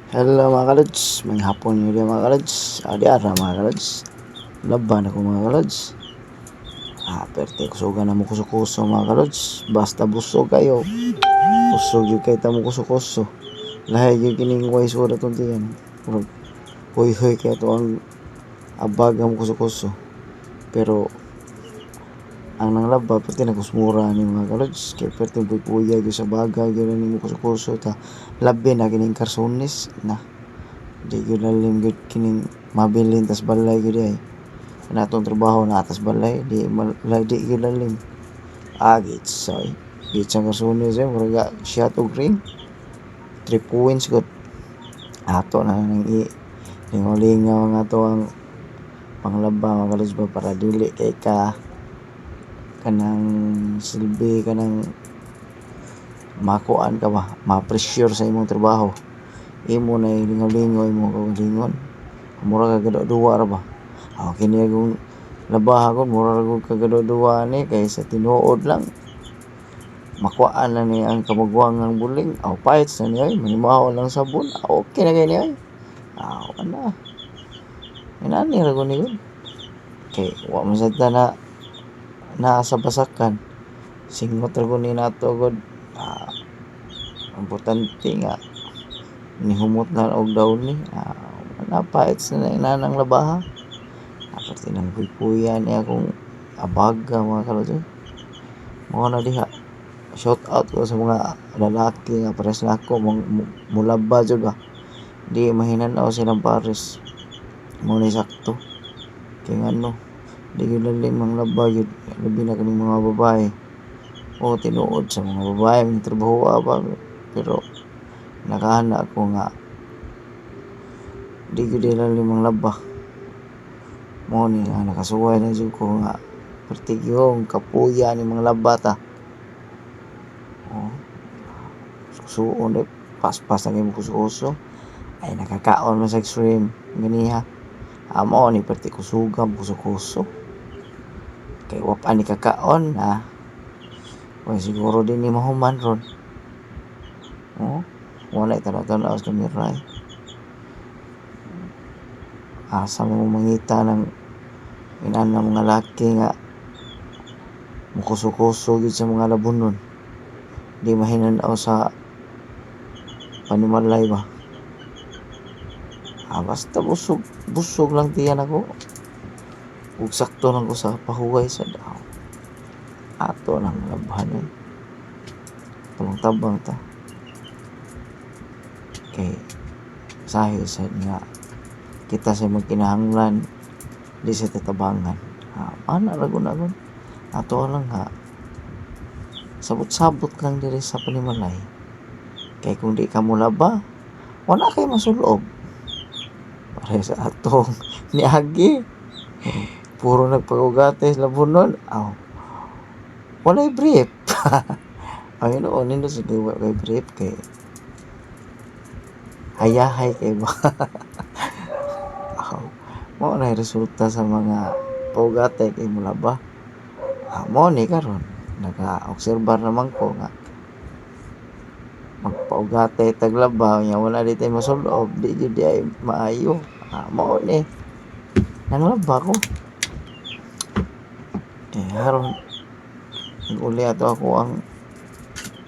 Hello mga kalods, may hapon nyo din mga kalods. Adi ara mga kalods. Laban ako mga kalods. Perte kusugan na mo kuso-kuso mga kalods. Basta busog kayo. Busog yung kayo tamo kuso-kuso. Lahay yung kining way suda itong tiyan. Huy-huy kaya ito ang abag ang kuso-kuso. Pero ang nanglaba pati nagkusmura ni mga kalods. Kaya perte buy-buya yung sa bagay yung ni mo kuso-kuso. Labi na kining karsonis na. Di gyud lalim gyud kining mabilin tas balay gyud ay natong trabaho na atas balay di gyud lalim agit say gitsang kasuni say murag shot og ring 3 points gud ato na nang lingaw-lingaw nga to ang panglaba mga kalos ba para dili kay ka kanang silbi kanang makuan ka ba ma-pressure sa imong trabaho imo na lingaw-lingaw imo kaugalingon mura ka duwa ra ba kini akong labaha ko mura ra kagado-duwa ni kay sa tinuod lang makuan na ni ang kamagwang ng buling pahit na niya manimahaw lang sabon okay na kay niya ana inani ra ko ni kay wa man sad na sa basakan singot ra ko ni nato god importante nga nihumot na og daw ni napait na inanang labaha pati nang puy-puyan niya akong abaga mga kalod mga na diha shout out ko sa mga lalaki nga pares na ako mulaba jud ba di mahinanaw silang pares mo ni sakto kay ngano di gyud lalim ang laba gyud labi na kaning mga babae tinuod sa mga babae may trabaho ba pero nakahana ako nga di gyud lalim ang laba mo ni nga nakasuway na jud ko nga pertigyong kapuya ni mga labata suon paspas na kayo kuso ay nakakaon man sa extreme ganiha amo ni perti kusugan kuso kay wapa ni kakaon siguro din ni mahuman ron wala tanaw-tanaw sa kamera asa mo mangita ng inanang mga laki nga mukuso-kuso gid sa mga labunon di mahinanaw sa panimalay ba basta busog lang tiyan ako ug sakto lang ko sa pahuway sa daw ato nang labhan tabang ta kay sahi sad nga kita sa magkinahanglan di sa tatabangan ana ra gud ato lang sabot-sabot lang diri sa panimalay kay kung di ka mulaba wala kay masulob pare sa atong niagi puro nagpagugates labunon walay brief ay nindo sa kay brief kay hayahay kay ba mo na resulta sa mga pugate kay mulaba mo ni karon naka-obserbar naman ko nga magpaugate taglaba nya wala di tay masulob di gyud ay maayo mo ni nanglaba ko haron uli ato ako ang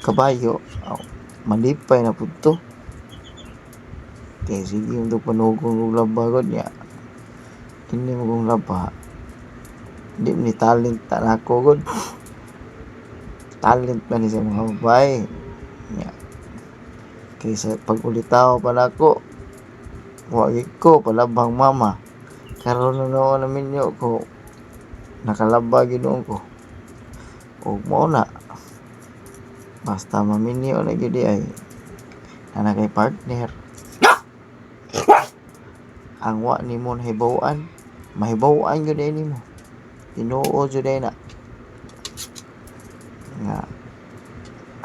kabayo malipay na pudto kay sige yung panugong laba ko niya hindi mo kong laba hindi ni talent tanako god talent man sa mga babae niya kaysa pag ulitaw pa nako wagi ko palabang mama karon na minyo ko nakalaba ginuon ko ug mo na basta maminyo na gyud ay ana kay partner ang wa nimo nahibaw-an mahibaw-an gyud nimo tinuod jud na nga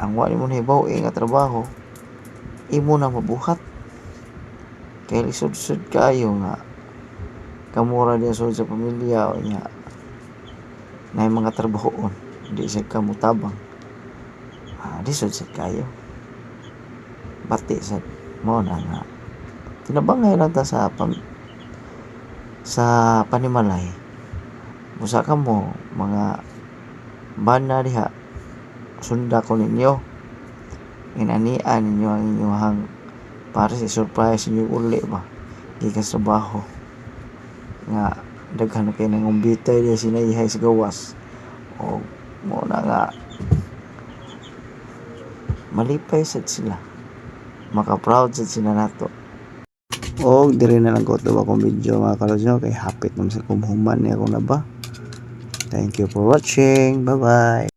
ang wa nimo nahibaw nga trabaho imo na mabuhat kay lisod-sod kayo nga kamura din sa pamilya nya na mga trabahoon di sa kamutabang lisod sad kayo bati sad mo na nga tinabangay lang ta sa panimalay. Busa ka mo mga bana diha, sunda ko ninyo, inanian ninyo ang inyong para sa surprise ninyo uli ba gikan sa trabaho nga daghan na kayo ng umbitay diya sinaihay sa gawas, o mo na nga malipay sad sila, maka-proud sad sila nato. O diri na lang ko ito akong video mga kalods nyo, kay hapit naman sa kumhuman niya akong naba. Thank you for watching, bye bye.